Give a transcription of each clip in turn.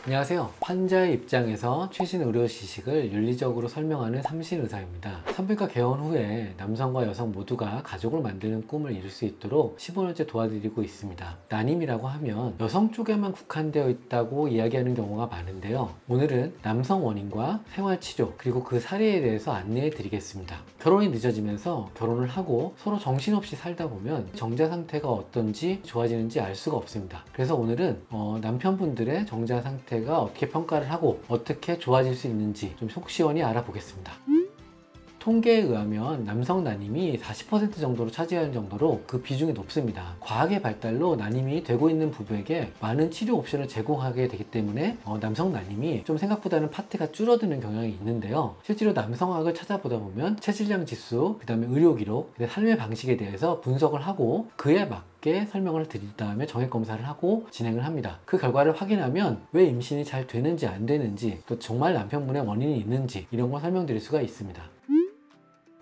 안녕하세요. 환자의 입장에서 최신 의료 지식을 윤리적으로 설명하는 삼신의사입니다. 산부인과 개원 후에 남성과 여성 모두가 가족을 만드는 꿈을 이룰 수 있도록 15년째 도와드리고 있습니다. 난임이라고 하면 여성 쪽에만 국한되어 있다고 이야기하는 경우가 많은데요. 오늘은 남성 원인과 생활치료 그리고 그 사례에 대해서 안내해 드리겠습니다. 결혼이 늦어지면서 결혼을 하고 서로 정신없이 살다 보면 정자 상태가 어떤지 좋아지는지 알 수가 없습니다. 그래서 오늘은 남편분들의 정자 상태가 어떻게 평가를 하고 어떻게 좋아질 수 있는지 좀 속 시원히 알아보겠습니다. 통계에 의하면 남성 난임이 40% 정도로 차지하는 정도로 그 비중이 높습니다. 과학의 발달로 난임이 되고 있는 부부에게 많은 치료 옵션을 제공하게 되기 때문에 남성 난임이 좀 생각보다는 파트가 줄어드는 경향이 있는데요. 실제로 남성학을 찾아보다 보면 체질량 지수, 그 다음에 의료 기록, 삶의 방식에 대해서 분석을 하고 그에 맞게 설명을 드린 다음에 정액 검사를 하고 진행을 합니다. 그 결과를 확인하면 왜 임신이 잘 되는지 안 되는지, 또 정말 남편분의 원인이 있는지 이런 걸 설명드릴 수가 있습니다.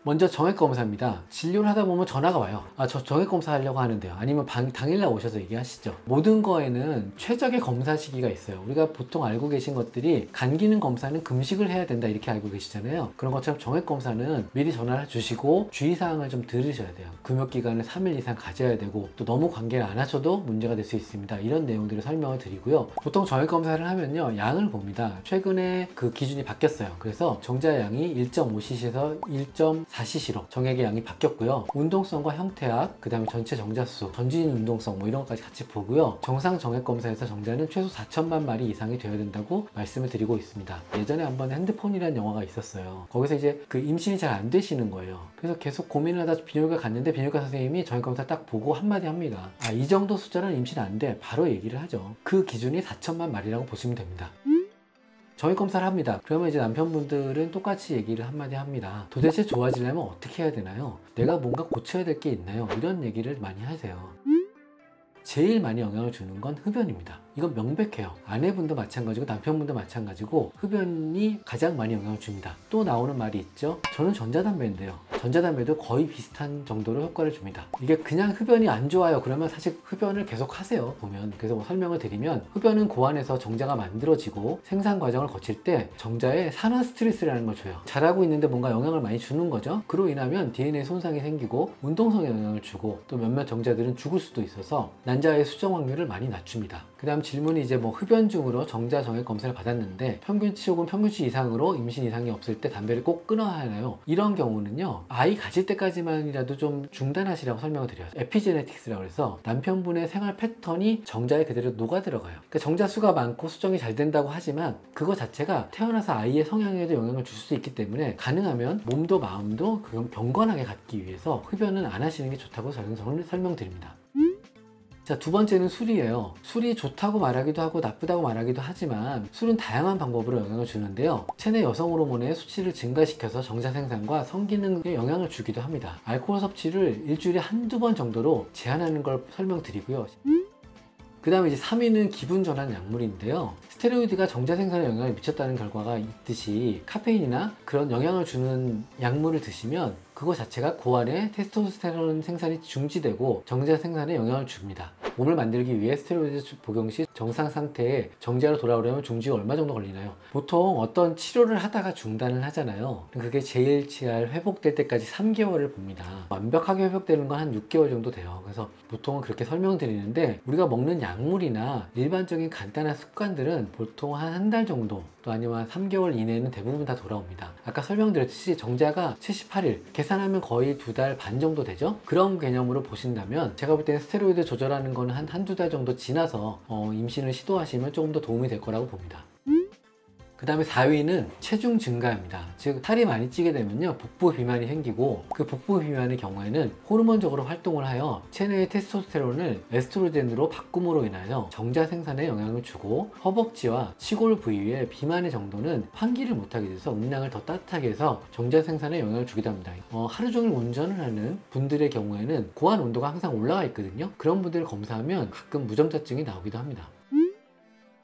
먼저 정액검사입니다. 진료를 하다 보면 전화가 와요. 저 정액검사 하려고 하는데요. 아니면 당일날 오셔서 얘기하시죠. 모든 거에는 최적의 검사 시기가 있어요. 우리가 보통 알고 계신 것들이 간 기능 검사는 금식을 해야 된다 이렇게 알고 계시잖아요. 그런 것처럼 정액검사는 미리 전화를 주시고 주의사항을 좀 들으셔야 돼요. 금욕기간을 3일 이상 가져야 되고 또 너무 관계를 안 하셔도 문제가 될 수 있습니다. 이런 내용들을 설명을 드리고요. 보통 정액검사를 하면요, 양을 봅니다. 최근에 그 기준이 바뀌었어요. 그래서 정자양이 1.5cc에서 1.4cc로 정액의 양이 바뀌었고요. 운동성과 형태학, 그 다음에 전체 정자수, 전진 운동성 이런 것까지 같이 보고요. 정상 정액검사에서 정자는 최소 4천만 마리 이상이 되어야 된다고 말씀을 드리고 있습니다. 예전에 한번 핸드폰이라는 영화가 있었어요. 거기서 이제 그 임신이 잘 안 되시는 거예요. 그래서 계속 고민을 하다 비뇨기과 갔는데 비뇨기과 선생님이 정액검사 딱 보고 한마디 합니다. 이 정도 숫자는 임신 안 돼. 바로 얘기를 하죠. 그 기준이 4천만 마리라고 보시면 됩니다. 정액검사를 합니다. 그러면 이제 남편분들은 똑같이 얘기를 한마디 합니다. 도대체 좋아지려면 어떻게 해야 되나요? 내가 뭔가 고쳐야 될 게 있나요? 이런 얘기를 많이 하세요. 제일 많이 영향을 주는 건 흡연입니다. 이건 명백해요. 아내분도 마찬가지고 남편분도 마찬가지고 흡연이 가장 많이 영향을 줍니다. 또 나오는 말이 있죠. 저는 전자담배인데요. 전자담배도 거의 비슷한 정도로 효과를 줍니다. 이게 그냥 흡연이 안 좋아요. 그러면 사실 흡연을 계속 하세요. 보면. 그래서 설명을 드리면 흡연은 고안에서 정자가 만들어지고 생산 과정을 거칠 때 정자에 산화 스트레스라는 걸 줘요. 잘하고 있는데 뭔가 영향을 많이 주는 거죠. 그로 인하면 DNA 손상이 생기고 운동성에 영향을 주고 또 몇몇 정자들은 죽을 수도 있어서 난자의 수정 확률을 많이 낮춥니다. 그 다음 질문이 이제 흡연 중으로 정자 정액 검사를 받았는데 평균치 혹은 평균치 이상으로 임신 이상이 없을 때 담배를 꼭 끊어야 하나요? 이런 경우는요, 아이 가질 때까지만이라도 좀 중단하시라고 설명을 드려요. 에피제네틱스라고 해서 남편분의 생활 패턴이 정자에 그대로 녹아 들어가요. 그러니까 정자 수가 많고 수정이 잘 된다고 하지만 그거 자체가 태어나서 아이의 성향에도 영향을 줄 수 있기 때문에 가능하면 몸도 마음도 경건하게 갖기 위해서 흡연은 안 하시는 게 좋다고 저는 설명드립니다. 자, 두 번째는 술이에요. 술이 좋다고 말하기도 하고 나쁘다고 말하기도 하지만 술은 다양한 방법으로 영향을 주는데요. 체내 여성 호르몬의 수치를 증가시켜서 정자 생산과 성기능에 영향을 주기도 합니다. 알코올 섭취를 일주일에 한두 번 정도로 제한하는 걸 설명드리고요. 그 다음에 이제 3위는 기분 전환 약물인데요. 스테로이드가 정자 생산에 영향을 미쳤다는 결과가 있듯이 카페인이나 그런 영향을 주는 약물을 드시면 그거 자체가 고안에 테스토스테론 생산이 중지되고 정자 생산에 영향을 줍니다. 몸을 만들기 위해 스테로이드 복용 시 정상 상태에 정자로 돌아오려면 중지가 얼마 정도 걸리나요? 보통 어떤 치료를 하다가 중단을 하잖아요. 그게 제일 잘 회복될 때까지 3개월을 봅니다. 완벽하게 회복되는 건 한 6개월 정도 돼요. 그래서 보통은 그렇게 설명드리는데 우리가 먹는 약물이나 일반적인 간단한 습관들은 보통 한 달 정도 또 아니면 한 3개월 이내는 대부분 다 돌아옵니다. 아까 설명드렸듯이 정자가 78일 계산하면 거의 2달 반 정도 되죠. 그런 개념으로 보신다면 제가 볼 때는 스테로이드 조절하는 거는 한두 달 정도 지나서 임신을 시도하시면 조금 더 도움이 될 거라고 봅니다. 그 다음에 4위는 체중 증가입니다. 즉 살이 많이 찌게 되면요, 복부 비만이 생기고 그 복부 비만의 경우에는 호르몬적으로 활동을 하여 체내의 테스토스테론을 에스트로겐으로 바꿈으로 인하여 정자 생산에 영향을 주고 허벅지와 치골 부위의 비만의 정도는 환기를 못하게 돼서 음량을 더 따뜻하게 해서 정자 생산에 영향을 주기도 합니다. 하루 종일 운전을 하는 분들의 경우에는 고환 온도가 항상 올라가 있거든요. 그런 분들을 검사하면 가끔 무정자증이 나오기도 합니다.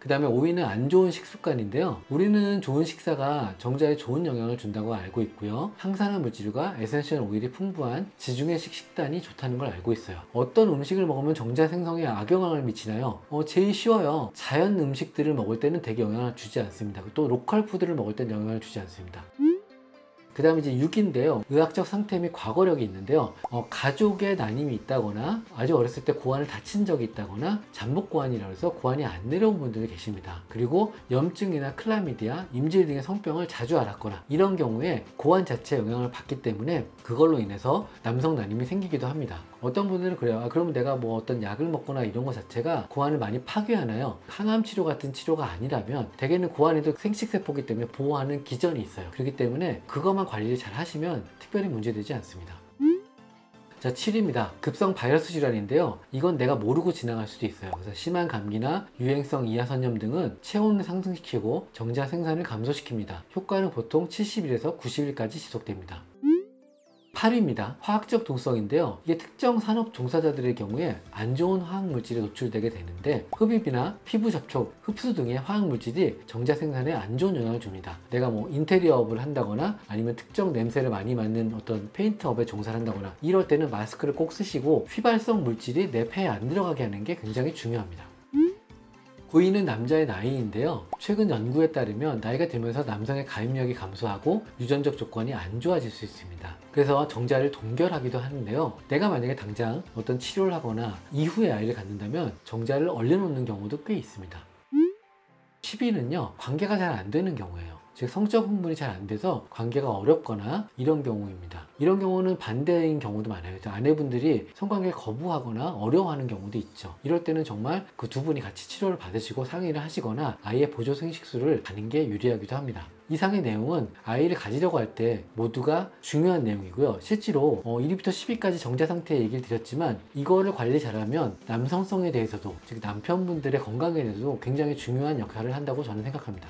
그 다음에 5위는 안 좋은 식습관인데요. 우리는 좋은 식사가 정자에 좋은 영향을 준다고 알고 있고요. 항산화 물질과 에센셜 오일이 풍부한 지중해식 식단이 좋다는 걸 알고 있어요. 어떤 음식을 먹으면 정자 생성에 악영향을 미치나요? 제일 쉬워요. 자연 음식들을 먹을 때는 되게 영향을 주지 않습니다. 또 로컬 푸드를 먹을 때는 영향을 주지 않습니다. 그 다음에 이제 6인데요. 의학적 상태 및 과거력이 있는데요. 가족의 난임이 있다거나 아주 어렸을 때 고환을 다친 적이 있다거나 잠복 고환이라고 해서 고환이 안 내려온 분들이 계십니다. 그리고 염증이나 클라미디아, 임질 등의 성병을 자주 앓았거나 이런 경우에 고환 자체에 영향을 받기 때문에 그걸로 인해서 남성 난임이 생기기도 합니다. 어떤 분들은 그래요. 그러면 내가 뭐 어떤 약을 먹거나 이런 것 자체가 고환을 많이 파괴하나요? 항암 치료 같은 치료가 아니라면 대개는 고환에도 생식세포이기 때문에 보호하는 기전이 있어요. 그렇기 때문에 그것만 관리를 잘 하시면 특별히 문제되지 않습니다. 자, 7입니다. 급성 바이러스 질환인데요. 이건 내가 모르고 지나갈 수도 있어요. 그래서 심한 감기나 유행성 이하선염 등은 체온을 상승시키고 정자 생산을 감소시킵니다. 효과는 보통 70일에서 90일까지 지속됩니다. 8위입니다. 화학적 동성인데요. 이게 특정 산업 종사자들의 경우에 안 좋은 화학물질에 노출되게 되는데 흡입이나 피부 접촉, 흡수 등의 화학물질이 정자 생산에 안 좋은 영향을 줍니다. 내가 뭐 인테리어업을 한다거나 아니면 특정 냄새를 많이 맡는 어떤 페인트업에 종사를 한다거나 이럴 때는 마스크를 꼭 쓰시고 휘발성 물질이 내 폐에 안 들어가게 하는 게 굉장히 중요합니다. 9위는 남자의 나이인데요. 최근 연구에 따르면 나이가 들면서 남성의 가입력이 감소하고 유전적 조건이 안 좋아질 수 있습니다. 그래서 정자를 동결하기도 하는데요. 내가 만약에 당장 어떤 치료를 하거나 이후에 아이를 갖는다면 정자를 얼려놓는 경우도 꽤 있습니다. 10위는요. 관계가 잘 안 되는 경우예요. 즉 성적 흥분이 잘 안 돼서 관계가 어렵거나 이런 경우입니다. 이런 경우는 반대인 경우도 많아요. 아내분들이 성관계를 거부하거나 어려워하는 경우도 있죠. 이럴 때는 정말 그 두 분이 같이 치료를 받으시고 상의를 하시거나 아이의 보조 생식수를 가는 게 유리하기도 합니다. 이상의 내용은 아이를 가지려고 할 때 모두가 중요한 내용이고요. 실제로 1위부터 10위까지 정자 상태 얘기를 드렸지만 이거를 관리 잘하면 남성성에 대해서도 즉 남편분들의 건강에 대해서도 굉장히 중요한 역할을 한다고 저는 생각합니다.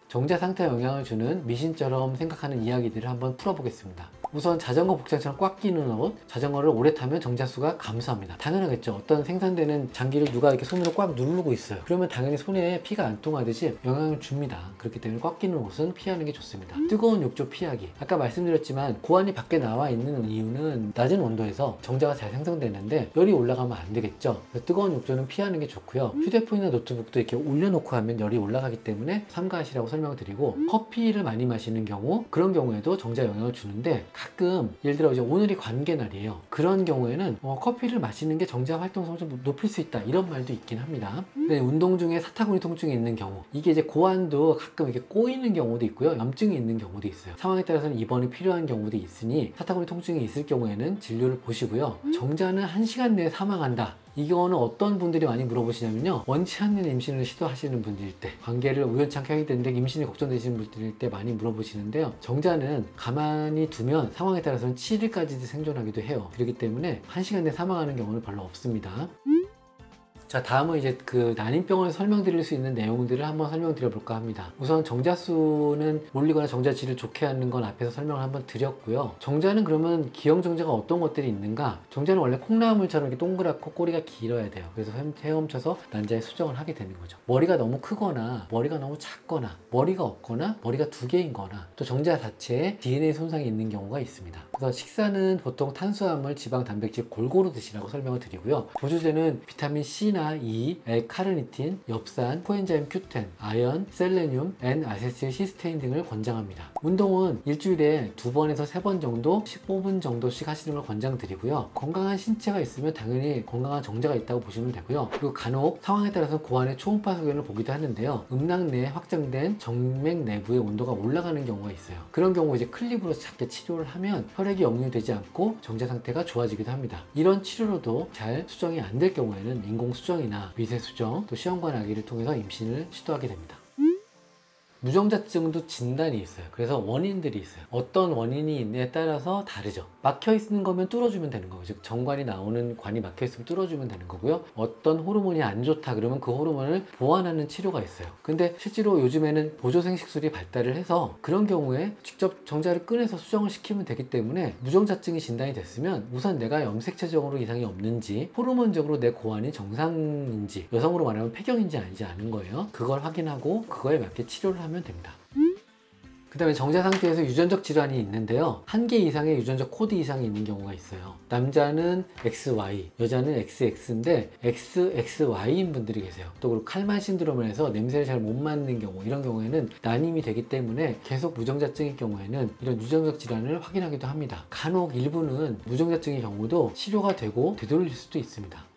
정자 상태에 영향을 주는 미신처럼 생각하는 이야기들을 한번 풀어보겠습니다. 우선 자전거 복장처럼 꽉 끼는 옷, 자전거를 오래 타면 정자수가 감소합니다. 당연하겠죠. 어떤 생산되는 장기를 누가 이렇게 손으로 꽉 누르고 있어요. 그러면 당연히 손에 피가 안 통하듯이 영향을 줍니다. 그렇기 때문에 꽉 끼는 옷은 피하는 게 좋습니다. 뜨거운 욕조 피하기. 아까 말씀드렸지만 고환이 밖에 나와 있는 이유는 낮은 온도에서 정자가 잘 생성되는데 열이 올라가면 안 되겠죠. 그래서 뜨거운 욕조는 피하는 게 좋고요. 휴대폰이나 노트북도 이렇게 올려놓고 하면 열이 올라가기 때문에 삼가하시라고 설명드리고 커피를 많이 마시는 경우 그런 경우에도 정자에 영향을 주는데 가끔 예를 들어 이제 오늘이 관계날이에요. 그런 경우에는 커피를 마시는 게 정자 활동성을 좀 높일 수 있다 이런 말도 있긴 합니다. 근데 운동 중에 사타구니 통증이 있는 경우 이게 이제 고환도 가끔 이렇게 꼬이는 경우도 있고요. 염증이 있는 경우도 있어요. 상황에 따라서는 입원이 필요한 경우도 있으니 사타구니 통증이 있을 경우에는 진료를 보시고요. 정자는 1시간 내에 사망한다. 이거는 어떤 분들이 많이 물어보시냐면요. 원치 않는 임신을 시도하시는 분들일 때 관계를 우연찮게 하게 되는데 임신이 걱정되시는 분들일 때 많이 물어보시는데요. 정자는 가만히 두면 상황에 따라서는 7일까지도 생존하기도 해요. 그렇기 때문에 1시간 내에 사망하는 경우는 별로 없습니다. 자, 다음은 이제 그 난임병을 설명드릴 수 있는 내용들을 한번 설명드려 볼까 합니다. 우선 정자수는 몰리거나 정자질을 좋게 하는 건 앞에서 설명을 한번 드렸고요. 정자는 그러면 기형정자가 어떤 것들이 있는가? 정자는 원래 콩나물처럼 이렇게 동그랗고 꼬리가 길어야 돼요. 그래서 헤엄쳐서 난자에 수정을 하게 되는 거죠. 머리가 너무 크거나 머리가 너무 작거나 머리가 없거나 머리가 2개인 거나 또 정자 자체에 DNA 손상이 있는 경우가 있습니다. 그래서 식사는 보통 탄수화물, 지방, 단백질 골고루 드시라고 설명을 드리고요. 보조제는 비타민 C나 E, L-카르니틴, 엽산, 코엔자임 Q10, 아연, 셀레늄, N-아세틸시스테인 등을 권장합니다. 운동은 일주일에 2번에서 3번 정도 15분 정도씩 하시는 걸 권장드리고요. 건강한 신체가 있으면 당연히 건강한 정자가 있다고 보시면 되고요. 그리고 간혹 상황에 따라서 고환의 초음파 소견을 보기도 하는데요. 음낭 내에 확장된 정맥 내부의 온도가 올라가는 경우가 있어요. 그런 경우 이제 클립으로 작게 치료를 하면 혈액이 역류되지 않고 정자 상태가 좋아지기도 합니다. 이런 치료로도 잘 수정이 안 될 경우에는 인공 수정이나 미세 수정, 또 시험관 아기를 통해서 임신을 시도하게 됩니다. 무정자증도 진단이 있어요. 그래서 원인들이 있어요. 어떤 원인이 있느냐에 따라서 다르죠. 막혀 있는 거면 뚫어주면 되는 거고, 즉 정관이 나오는 관이 막혀 있으면 뚫어주면 되는 거고요. 어떤 호르몬이 안 좋다 그러면 그 호르몬을 보완하는 치료가 있어요. 근데 실제로 요즘에는 보조생식술이 발달을 해서 그런 경우에 직접 정자를 꺼내서 수정을 시키면 되기 때문에 무정자증이 진단이 됐으면 우선 내가 염색체적으로 이상이 없는지, 호르몬적으로 내 고환이 정상인지, 여성으로 말하면 폐경인지 아니지 않은 거예요. 그걸 확인하고 그거에 맞게 치료를 하면 됩니다. 그 다음에 정자 상태에서 유전적 질환이 있는데요. 한 개 이상의 유전적 코드 이상이 있는 경우가 있어요. 남자는 XY, 여자는 XX인데 XXY인 분들이 계세요. 또 그리고 칼만 신드롬을 해서 냄새를 잘 못 맡는 경우, 이런 경우에는 난임이 되기 때문에 계속 무정자증일 경우에는 이런 유전적 질환을 확인하기도 합니다. 간혹 일부는 무정자증의 경우도 치료가 되고 되돌릴 수도 있습니다.